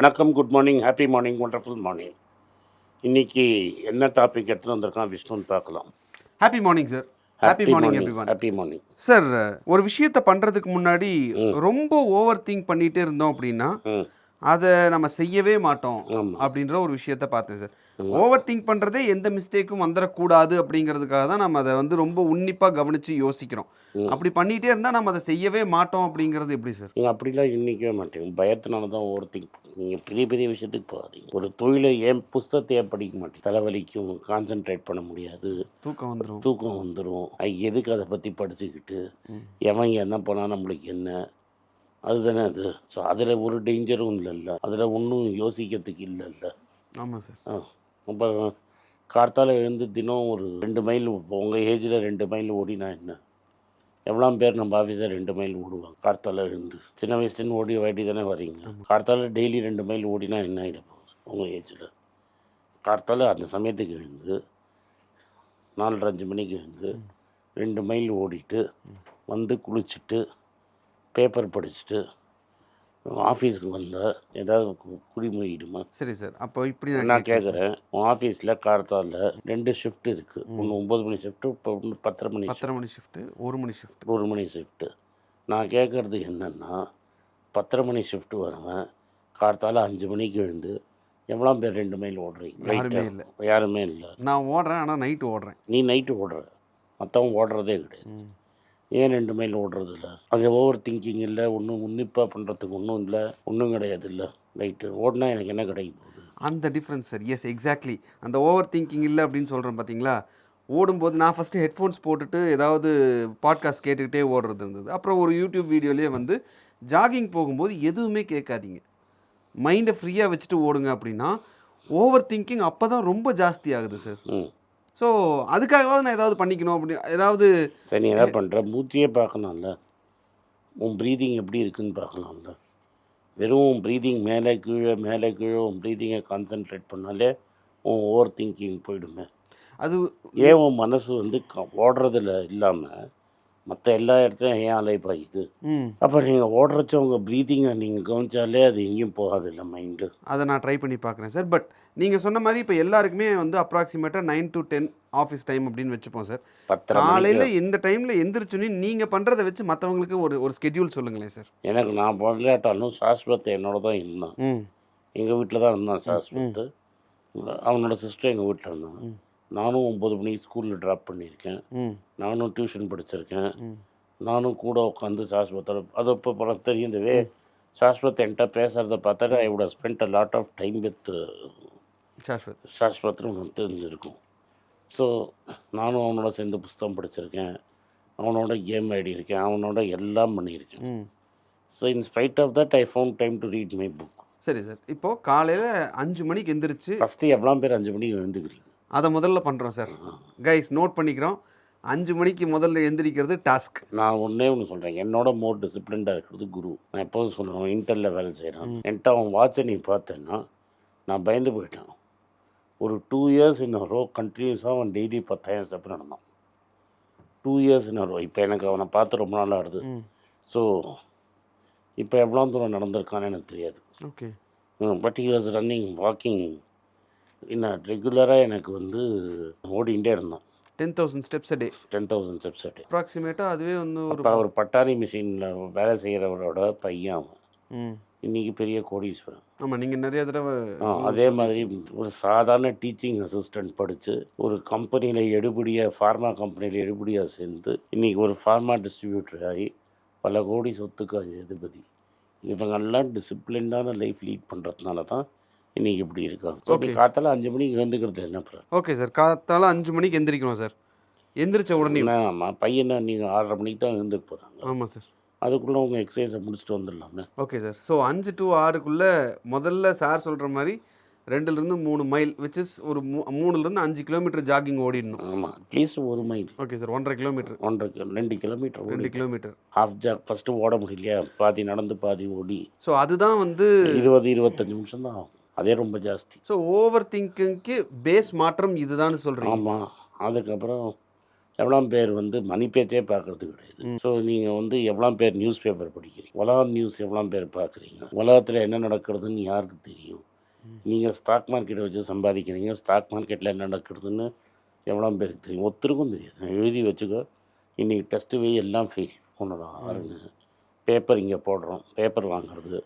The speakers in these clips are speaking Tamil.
வணக்கம், good morning, happy morning, wonderful morning. இன்னைக்கு என்ன டாபிக் எடுத்துகிட்டு வந்திருக்கான் விஷ்ணுன்னு பார்க்கலாம். Happy morning sir. Happy morning everyone. Happy morning sir. ஒரு விஷயத்தை பண்ணுறதுக்கு முன்னாடி ம். ரொம்ப ஓவர் திங்க் பண்ணிகிட்டே இருந்தோம் அப்படின்னா ம் அதை நம்ம செய்யவே மாட்டோம் ஆமாம் அப்படின்ற ஒரு விஷயத்த பார்த்தேன் சார். ஆமாம் ஓவர் திங்க் பண்ணுறதே எந்த மிஸ்டேக்கும் வந்துடக்கூடாது அப்படிங்கிறதுக்காக தான் நம்ம அதை வந்து ரொம்ப உன்னிப்பாக கவனித்து யோசிக்கிறோம். ம் அப்படி பண்ணிகிட்டே இருந்தால் நம்ம அதை செய்யவே மாட்டோம் அப்படிங்கிறது எப்படி சார்? நீங்கள் அப்படிலாம் இன்னிக்கவே மாட்டீங்க. பயத்தினால தான் ஓவர் திங்க். நீங்கள் பெரிய பெரிய விஷயத்துக்கு போகாதீங்க. ஒரு தொழிலை ஏன் புஸ்தகத்தை ஏன் படிக்க மாட்டேங்க? தலைவலிக்கும், கான்சென்ட்ரேட் பண்ண முடியாது, தூக்கம் வந்துடும். எதுக்கு அதை பற்றி படிச்சுக்கிட்டு எவன் என்ன பண்ணால் நம்மளுக்கு என்ன? அதுதானே அது. ஸோ அதில் ஒரு டேஞ்சரும் இல்லைல்ல, அதில் ஒன்றும் யோசிக்கிறதுக்கு இல்லைல்ல. ஆமாம் சார். அப்போ கார்த்தால எழுந்து தினம் ஒரு 2 மைல், உங்கள் ஏஜில் 2 மைல் ஓடினா என்ன? எவ்வளோ பேர் நம்ம ஆஃபீஸில் 2 மைல் ஓடுவாங்க கார்த்தால எழுந்து? சின்ன வயசுலேருந்து ஓடி வாட்டி தானே வரீங்க. கார்த்தால டெய்லி 2 மைல் ஓடினா என்ன ஆகிட போகுது உங்கள் ஏஜில்? கார்த்தால அந்த சமயத்துக்கு எழுந்து 4:30 மணிக்கு எழுந்து 2 மைல் ஓடிட்டு வந்து குளிச்சுட்டு பேப்பர் படிச்சுட்டு ஆஃபீஸுக்கு வந்தால் ஏதாவது குடிமொழிடுமா? சரி சார். அப்போ இப்படி நான் கேட்குறேன், உன் ஆஃபீஸில் கார்த்தால 2 ஷிஃப்ட் இருக்குது. ஒன்று 9 மணி ஷிஃப்ட்டு, இப்போ ஒன்று 10:30 மணி ஷிஃப்ட்டு, 1 மணி ஷிஃப்ட். 1 மணி ஷிஃப்ட்டு. நான் கேட்குறது என்னென்னா, 10:30 மணி ஷிஃப்ட் வரவன் கார்த்தால 5 மணிக்கு எழுந்து எவ்வளோ பேர் 2 மைல் ஓடுறீங்க? யாருமே இல்லை. யாருமே இல்லை. நான் ஓடுறேன், ஆனால் நைட்டு ஓடுறேன். நீ நைட்டு ஓடுற, மற்றவன் ஓடுறதே கிடையாது. ஏன் 2 மைல் ஓடுறது இல்லை? அது ஓவர் திங்கிங் இல்லை, ஒன்றும் உன்னிப்பாக பண்ணுறதுக்கு ஒன்றும் இல்லை, ஒன்றும் கிடையாது. இல்லை ரைட்டு ஓடினா எனக்கு என்ன கிடைக்கும் போகுது? அந்த டிஃப்ரென்ஸ் சார். Yes, exactly. அந்த ஓவர் திங்கிங் இல்லை அப்படின்னு சொல்கிறேன் பார்த்தீங்களா? ஓடும்போது நான் ஃபஸ்ட்டு ஹெட்ஃபோன்ஸ் போட்டுட்டு ஏதாவது பாட்காஸ்ட் கேட்டுக்கிட்டே ஓடுறது இருந்தது. அப்புறம் ஒரு யூடியூப் வீடியோலேயே வந்து ஜாகிங் போகும்போது எதுவுமே கேட்காதீங்க, மைண்டை ஃப்ரீயாக வச்சுட்டு ஓடுங்க அப்படின்னா ஓவர் திங்கிங் அப்போ தான் ரொம்ப ஜாஸ்தி ஆகுது சார். ஸோ அதுக்காகவாவது நான் ஏதாவது பண்ணிக்கணும் அப்படி ஏதாவது. சரி, நீ எதாவது பண்ணுற மூச்சையே பார்க்கலாம்ல, உன் ப்ரீதிங் எப்படி இருக்குதுன்னு பார்க்கலாம்ல. வெறும் ப்ரீதிங் மேலே கீழே உன் ப்ரீதிங்கை கான்சென்ட்ரேட் பண்ணாலே உன் ஓவர் திங்கிங் போயிடுமே. அது ஏன் உன் மனசு வந்து ஓடுறதுல இல்லாமல் மற்ற எல்லா இடத்துலையும் ஏன் அலைப்பாயுது? அப்போ நீங்கள் ஓடுறச்ச உங்கள் ப்ரீதிங்கை நீங்கள் கவனிச்சாலே அது எங்கேயும் போகாது இல்லை மைண்டு. அதை நான் ட்ரை பண்ணி பார்க்குறேன் சார். பட் நீங்கள் சொன்ன மாதிரி இப்போ எல்லாருக்குமே வந்து அப்ராக்சிமேட்டாக 9 to 10 ஆஃபீஸ் டைம் அப்படின்னு வச்சுப்போம் சார். காலையில் இந்த டைமில் எந்திரிச்சுன்னு நீங்கள் பண்ணுறதை வச்சு மற்றவங்களுக்கு ஒரு ஸ்கெட்யூல் சொல்லுங்களேன் சார். எனக்கு நான் விளையாட்டாலும் சாஸ்வத் என்னோட தான் இருந்தான். எங்கள் வீட்டில் தான் இருந்தான் சாஸ்வத். அவனோட சிஸ்டர் எங்கள் வீட்டில் இருந்தாங்க. நானும் 9 மணிக்கு ஸ்கூலில் ட்ராப் பண்ணியிருக்கேன். நானும் டியூஷன் படிச்சிருக்கேன். நானும் கூட உட்காந்து சாஸ்வத்தோட அது இப்போ படம் தெரியும். இந்த சாஸ்வத் என்கிட்ட பேசுகிறத பார்த்தா I would spend a lot of time with சாஸ்வத்னு ஒன்று தெரிஞ்சிருக்கும். ஸோ நானும் அவனோட சேர்ந்து புஸ்தகம் படிச்சிருக்கேன், அவனோட கேம் ஆடியிருக்கேன், அவனோட எல்லாம் பண்ணியிருக்கேன். So in spite of that I found time to read my book. சரி சார். இப்போது காலையில் 5 மணிக்கு எந்திரிச்சு ஃபஸ்ட்டு எவ்வளோ பேர் 5 மணிக்கு எழுந்துக்கிறீங்க? அதை முதல்ல பண்ணுறோம் சார். கைஸ் நோட் பண்ணிக்கிறோம். 5 மணிக்கு முதல்ல எந்திரிக்கிறது டாஸ்க். நான் ஒன்றே ஒன்று சொல்கிறேன், என்னோட மோர் டிசிப்ளின்டாக இருக்கிறது குரு. நான் எப்போதும் சொல்லுவேன், இன்டெல்லில் வேலை செய்கிறேன். என்கிட்ட அவன் வாட்சை நீ பார்த்தேன்னா நான் பயந்து போயிட்டேன். ஒரு 2 இயர்ஸ் இன் ரோ கண்டினியூஸாக அவன் டெய்லி 10,000 ஸ்டெப் நடந்தான். 2 இயர்ஸ் இன் ரோ. இப்போ எனக்கு அவனை பார்த்து ரொம்ப நாளாக ஆடுது. ஸோ இப்போ எவ்வளோ தூரம் நடந்திருக்கான்னு எனக்கு தெரியாது. Okay. But he was running, walking இன்னும் ரெகுலராக எனக்கு வந்து ஓடிகிட்டே இருந்தான். 10,000 steps a day. 10,000 steps a day. அப்ராக்சிமேட்டாக அதுவே வந்து ஒரு பட்டாணி மிஷினில் வேலை செய்கிறவரோட பையன் அவன். இன்றைக்கி பெரிய கோடீஸ்வரன். ஆமாம், நீங்கள் நிறைய தடவை. அதே மாதிரி ஒரு சாதாரண டீச்சிங் அசிஸ்டன்ட் படித்து ஒரு கம்பெனியில் ஃபார்மா கம்பெனியில் எடுபடியாக சேர்ந்து இன்றைக்கி ஒரு ஃபார்மா டிஸ்ட்ரிபியூட்டர் ஆகி பல கோடி சொத்துக்கு அதிபதி. இவங்கெல்லாம் டிசிப்ளின்டான லைஃப் லீட் பண்ணுறதுனால தான் இன்றைக்கி இப்படி இருக்காங்க. ஸோ காத்தால 5 மணிக்கு எழுந்துக்கிறது என்ன ப்ரா? Okay sir. காத்தால 5 மணிக்கு எந்திரிக்கணும் சார். எந்திரிச்ச உடனே ஆமாம், பையனை நீங்கள் 6:30 மணிக்கு தான் எழுந்துக்க போகிறாங்க. ஆமாம் சார். அதுக்குள்ளே உங்கள் எக்ஸசைஸை முடிச்சுட்டு வந்துடலாமே. Okay sir. ஸோ 5 to 6க்குள்ளே முதல்ல சார் சொல்கிற மாதிரி 2லேருந்து 3 மைல் விச் இஸ் ஒரு 3லேருந்து 5 கிலோமீட்டர் ஜாகிங் ஓடிடணும். ஆமாம், at least 1 mile. Okay sir. 1.5 kilometre. 2 kilometre. 2 kilometre half jog. First ஓட முடியலையா, பாதி நடந்து பாதி ஓடி. ஸோ அதுதான் வந்து 20-25 நிமிஷம் தான் ஆகும். அதே ரொம்ப ஜாஸ்தி. ஸோ ஓவர் திங்கிங்க்கு பேஸ் மாற்றம் இதுதான் சொல்கிறீங்க? ஆமாம். அதுக்கப்புறம் எவ்வளோ பேர் வந்து மணி பேச்சே பார்க்குறது கிடையாது. ஸோ நீங்கள் வந்து எவ்வளோ பேர் நியூஸ் பேப்பர் படிக்கிறீங்க, உலக நியூஸ் எவ்வளோ பேர் பார்க்குறீங்க, உலகத்தில் என்ன நடக்கிறதுன்னு யாருக்கு தெரியும்? நீங்கள் ஸ்டாக் மார்க்கெட்டை வச்சு சம்பாதிக்கிறீங்க, ஸ்டாக் மார்க்கெட்டில் என்ன நடக்கிறதுன்னு எவ்வளோ பேருக்கு தெரியும்? ஒருத்தருக்கும் தெரியாது. எழுதி வச்சுக்கோ, இன்றைக்கி டெஸ்ட்டு வே எல்லாம் ஃபெயில் உன்னோட ஆறுங்க. பேப்பர் இங்கே போடுறோம், பேப்பர் வாங்குறது,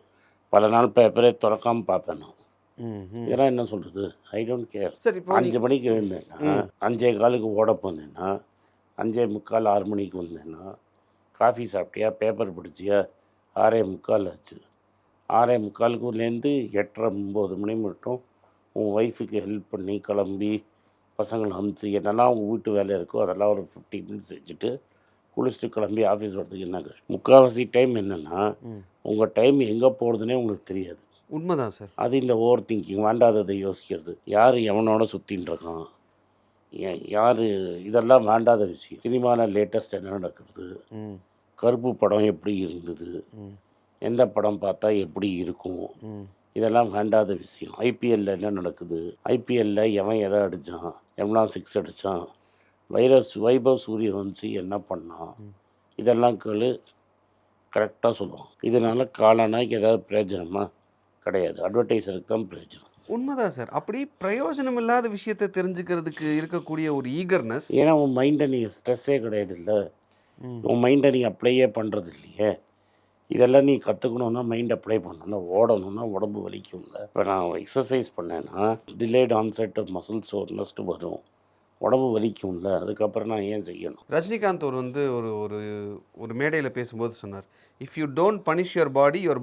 பல நாள் பேப்பரே திறக்காமல் பார்ப்பேன் நான். இதெல்லாம் என்ன சொல்கிறது? I don't care. சரி, இப்போ 5 மணிக்கு எழுந்தேன்னா 5:15 ஓட போனேன்னா 5:45 6 மணிக்கு வந்தேன்னா காஃபி சாப்பிட்டியா, பேப்பர் படிச்சியா, 6:45 ஆச்சு. 6:45லேருந்து 8:30 9 மணி மட்டும் உன் ஒய்ஃபுக்கு ஹெல்ப் பண்ணி கிளம்பி பசங்களை அனுப்பிச்சு என்னெல்லாம் உங்கள் வீட்டு வேலை இருக்கோ அதெல்லாம் ஒரு 15 மினிட்ஸ் செஞ்சுட்டு குளிச்சுட்டு கிளம்பி ஆஃபீஸ் வரதுக்கு என்ன கஷ்டம்? முக்கால்வாசி டைம் என்னென்னா உங்கள் டைம் எங்கே போகிறதுனே உங்களுக்கு தெரியாது. உண்மைதான் சார். அது இந்த ஓவர் திங்கிங், வேண்டாததை யோசிக்கிறது, யார் எவனோட சுற்றின்னு இருக்கான், யார், இதெல்லாம் வேண்டாத விஷயம். சினிமாவில் லேட்டஸ்ட் என்ன நடக்கிறது, கருப்பு படம் எப்படி இருந்தது, எந்த படம் பார்த்தா எப்படி இருக்கும், இதெல்லாம் வேண்டாத விஷயம். ஐபிஎல்லில் என்ன நடக்குது, ஐபிஎல்லில் எவன் எதை அடித்தான், எவனாம் 6 அடித்தான், வைபவ் சூரியவன்சி என்ன பண்ணான், இதெல்லாம் கேளு, கரெக்டாக சொல்லுவான். இதனால் காலனாய்க்கு ஏதாவது பிரயோஜனமா? கிடையாது. அட்வர்டைஸருக்கு தான் பிரயோஜனம். உண்மைதான் சார். அப்படி பிரயோஜனம் இல்லாத விஷயத்தை தெரிஞ்சுக்கிறதுக்கு இருக்கக்கூடிய ஒரு ஈகர்னஸ். ஏன்னா உன் மைண்டை நீ ஸ்ட்ரெஸ்ஸே கிடையாது இல்லை, உன் மைண்டை நீ அப்ளையே பண்ணுறது இல்லையே. இதெல்லாம் நீ கற்றுக்கணுன்னா மைண்ட் அப்ளை பண்ணணும்னா, ஓடணும்னா உடம்பு வலிக்கும்ல. இப்போ நான் எக்ஸசைஸ் பண்ணேன்னா டிலேட் ஆன்செட் ஆஃப் மசில் சோர்னஸ்ட்டு வரும், உடம்பு வலிக்கும்ல. அதுக்கப்புறம் நான் ஏன் செய்யணும்? ரஜினிகாந்த் ஒரு வந்து ஒரு ஒரு ஒரு மேடையில் பேசும்போது சொன்னார், if you don't punish your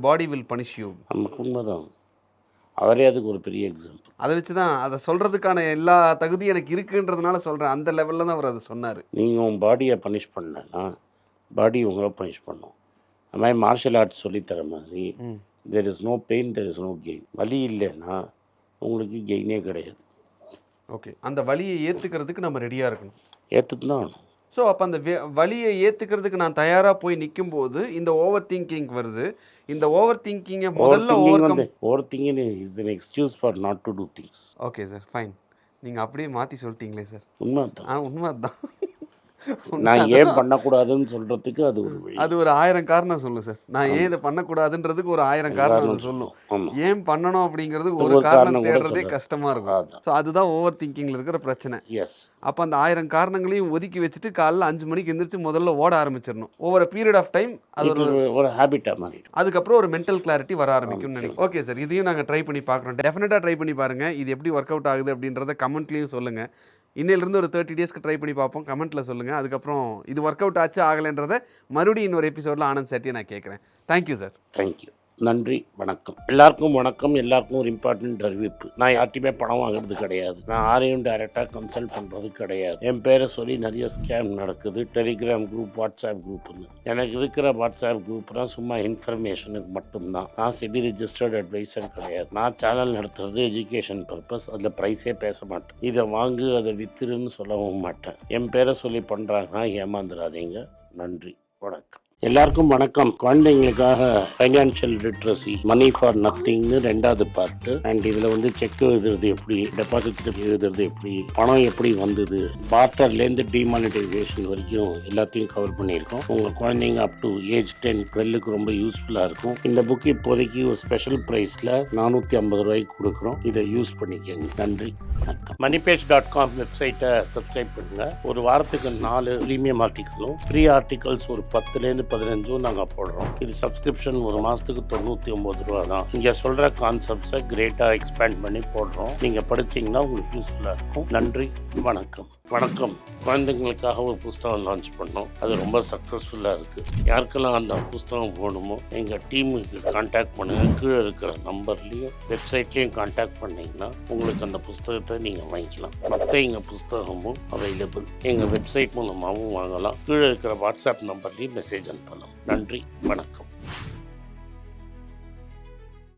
body will punish you. நமக்கு உண்மைதான். அவரே அதுக்கு ஒரு பெரிய எக்ஸாம்பிள். அதை வச்சு தான் அதை சொல்கிறதுக்கான எல்லா தகுதியும் எனக்கு இருக்குன்றதுனால சொல்கிறேன். அந்த லெவலில் தான் அவர் அதை சொன்னார். நீங்கள் உன் பாடியை பனிஷ் பண்ணலன்னா பாடி உங்களை பனிஷ் பண்ணும். அது மாதிரி மார்ஷல் ஆர்ட்ஸ் சொல்லித்தர மாதிரி there is no pain, there is no gain. வலி இல்லைன்னா உங்களுக்கு கெயினே கிடையாது. ஓகே, அந்த வலியை ஏற்றுக்கிறதுக்கு நம்ம ரெடியாக இருக்கணும். ஏற்றுட்டு தான் ஆகணும். ஸோ அப்போ அந்த வலியை ஏற்றுக்கிறதுக்கு நான் தயாராக போய் நிற்கும்போது இந்த ஓவர் திங்கிங் வருது. இந்த ஓவர் திங்கிங்கை முதல்ல over thinking is an excuse for not to do things. Okay sir, fine. நீங்கள் அப்படியே மாற்றி சொல்லிட்டீங்களே சார். உண்மை தான். உண்மை தான். நான் ஏன் பண்ணக்கூடாதுன்னு சொல்கிறதுக்கு அது ஒரு வழி. அது ஒரு 1000 காரணம் சொல்லும் சார். நான் ஏன் இதை பண்ணக்கூடாதுன்றதுக்கு ஒரு 1000 காரணம் அது சொல்லும். ஏன் பண்ணணும் அப்படிங்கிறதுக்கு ஒரு காரணம் தேடுறதே கஷ்டமாக இருக்கும். ஸோ அதுதான் ஓவர் திங்கிங்கில் இருக்கிற பிரச்சனை. எஸ். அப்போ அந்த 1000 காரணங்களையும் ஒதுக்கி வச்சுட்டு காலைல 5 மணிக்கு எந்திரிச்சு முதல்ல ஓட ஆரம்பிச்சிடணும். ஓவர் பீரியட் ஆஃப் டைம் அது ஒரு ஹேபிட்டாக மாறிடும். அதுக்கப்புறம் ஒரு மென்டல் கிளாரிட்டி வர ஆரம்பிக்கும்னு நினைக்கிறேன். ஓகே சார், இதையும் நாங்கள் ட்ரை பண்ணி பார்க்குறோம். டெஃபினட்டாக ட்ரை பண்ணி பாருங்கள். இது எப்படி ஒர்க் அவுட் ஆகுது அப்படின்றத கமெண்ட்லேயும் சொல்லுங்கள். இன்னிலிருந்து ஒரு 30 டேஸ்க்கு ட்ரை பண்ணி பார்ப்போம். கமெண்ட்டில் சொல்லுங்கள். அதுக்கப்புறம் இது ஒர்க் அவுட் ஆச்சு ஆகலைன்றதை மறுபடியும் இன்னொரு எபிசோடில் ஆனந்த் செட்டியை நான் கேட்குறேன். Thank you sir. தேங்க்யூ. நன்றி, வணக்கம். எல்லாருக்கும் வணக்கம். எல்லாருக்கும் ஒரு இம்பார்ட்டன்ட் அறிவிப்பு. நான் யார்ட்டையுமே பணம் வாங்குறது கிடையாது. நான் யாரையும் டைரெக்டாக கன்சல்ட் பண்ணுறது கிடையாது. என் பேரை சொல்லி நிறைய ஸ்கேம் நடக்குது. டெலிகிராம் குரூப், வாட்ஸ்அப் குரூப்னு. எனக்கு இருக்கிற வாட்ஸ்அப் குரூப்லாம் சும்மா இன்ஃபர்மேஷனுக்கு மட்டும்தான். நான் செபி ரிஜிஸ்டர்ட் அட்வைசர் கிடையாது. நான் சேனல் நடத்துறது எஜுகேஷன் பர்பஸ். அதில் ப்ரைஸே பேச மாட்டேன். இதை வாங்கு அதை வித்துருன்னு சொல்லவும் மாட்டேன். என் பேரை சொல்லி பண்ணுறாங்கன்னா ஏமாந்துடாதீங்க. நன்றி, வணக்கம். எல்லாருக்கும் வணக்கம். குழந்தைங்களுக்காக ஃபைனான்ஷியல் லிட்ரஸி, மணி ஃபார் நத்திங்னு 2வது பார்ட்டு. அண்ட் இதில் வந்து செக் எழுதுறது எப்படி, டெபாசிட் ஸ்லிப் எழுதுறது எப்படி, பணம் எப்படி வந்தது, பார்ட்டர்லேருந்து டிமானிட்டைசேஷன் வரைக்கும் எல்லாத்தையும் கவர் பண்ணியிருக்கோம். உங்கள் குழந்தைங்க அப் டு ஏஜ் 10 12க்கு ரொம்ப யூஸ்ஃபுல்லாக இருக்கும். இந்த புக்கு இப்போதைக்கு ஒரு ஸ்பெஷல் ப்ரைஸில் 450 ரூபாய்க்கு கொடுக்குறோம். இதை யூஸ் பண்ணிக்கங்க. நன்றி, வணக்கம். moneypage.com வெப்சைட்டை சப்ஸ்கிரைப் பண்ணுங்கள். ஒரு வாரத்துக்கு 4 ப்ரீமியம் ஆர்டிக்கலும் ஃப்ரீ ஆர்டிகல்ஸ் ஒரு 10லேருந்து 15 நாங்கள் போடுறோம். இது சப்ஸ்கிரிப்ஷன் ஒரு மாதத்துக்கு 99 ரூபா தான். இங்கே சொல்கிற கான்செப்ட்ஸை கிரேட்டாக எக்ஸ்பேண்ட் பண்ணி போடுறோம். நீங்கள் படிச்சிங்கன்னா உங்களுக்கு யூஸ்ஃபுல்லாக இருக்கும். நன்றி, வணக்கம். வணக்கம். குழந்தைங்களுக்காக ஒரு புஸ்தகம் லான்ச் பண்ணோம். அது ரொம்ப சக்ஸஸ்ஃபுல்லாக இருக்குது. யாருக்கெல்லாம் அந்த புஸ்தகம் போகணுமோ எங்கள் டீமுக்கு கான்டாக்ட் பண்ணுங்கள். கீழே இருக்கிற நம்பர்லேயும் வெப்சைட்லேயும் கான்டாக்ட் பண்ணிங்கன்னா உங்களுக்கு அந்த புஸ்தகத்தை நீங்கள் வாங்கிக்கலாம். மற்ற எங்கள் புஸ்தகமும் அவைலபிள். எங்கள் வெப்சைட் மூலமாகவும் வாங்கலாம். கீழே இருக்கிற வாட்ஸ்அப் நம்பர்லேயும் மெசேஜ் அனுப்பலாம். நன்றி, வணக்கம்.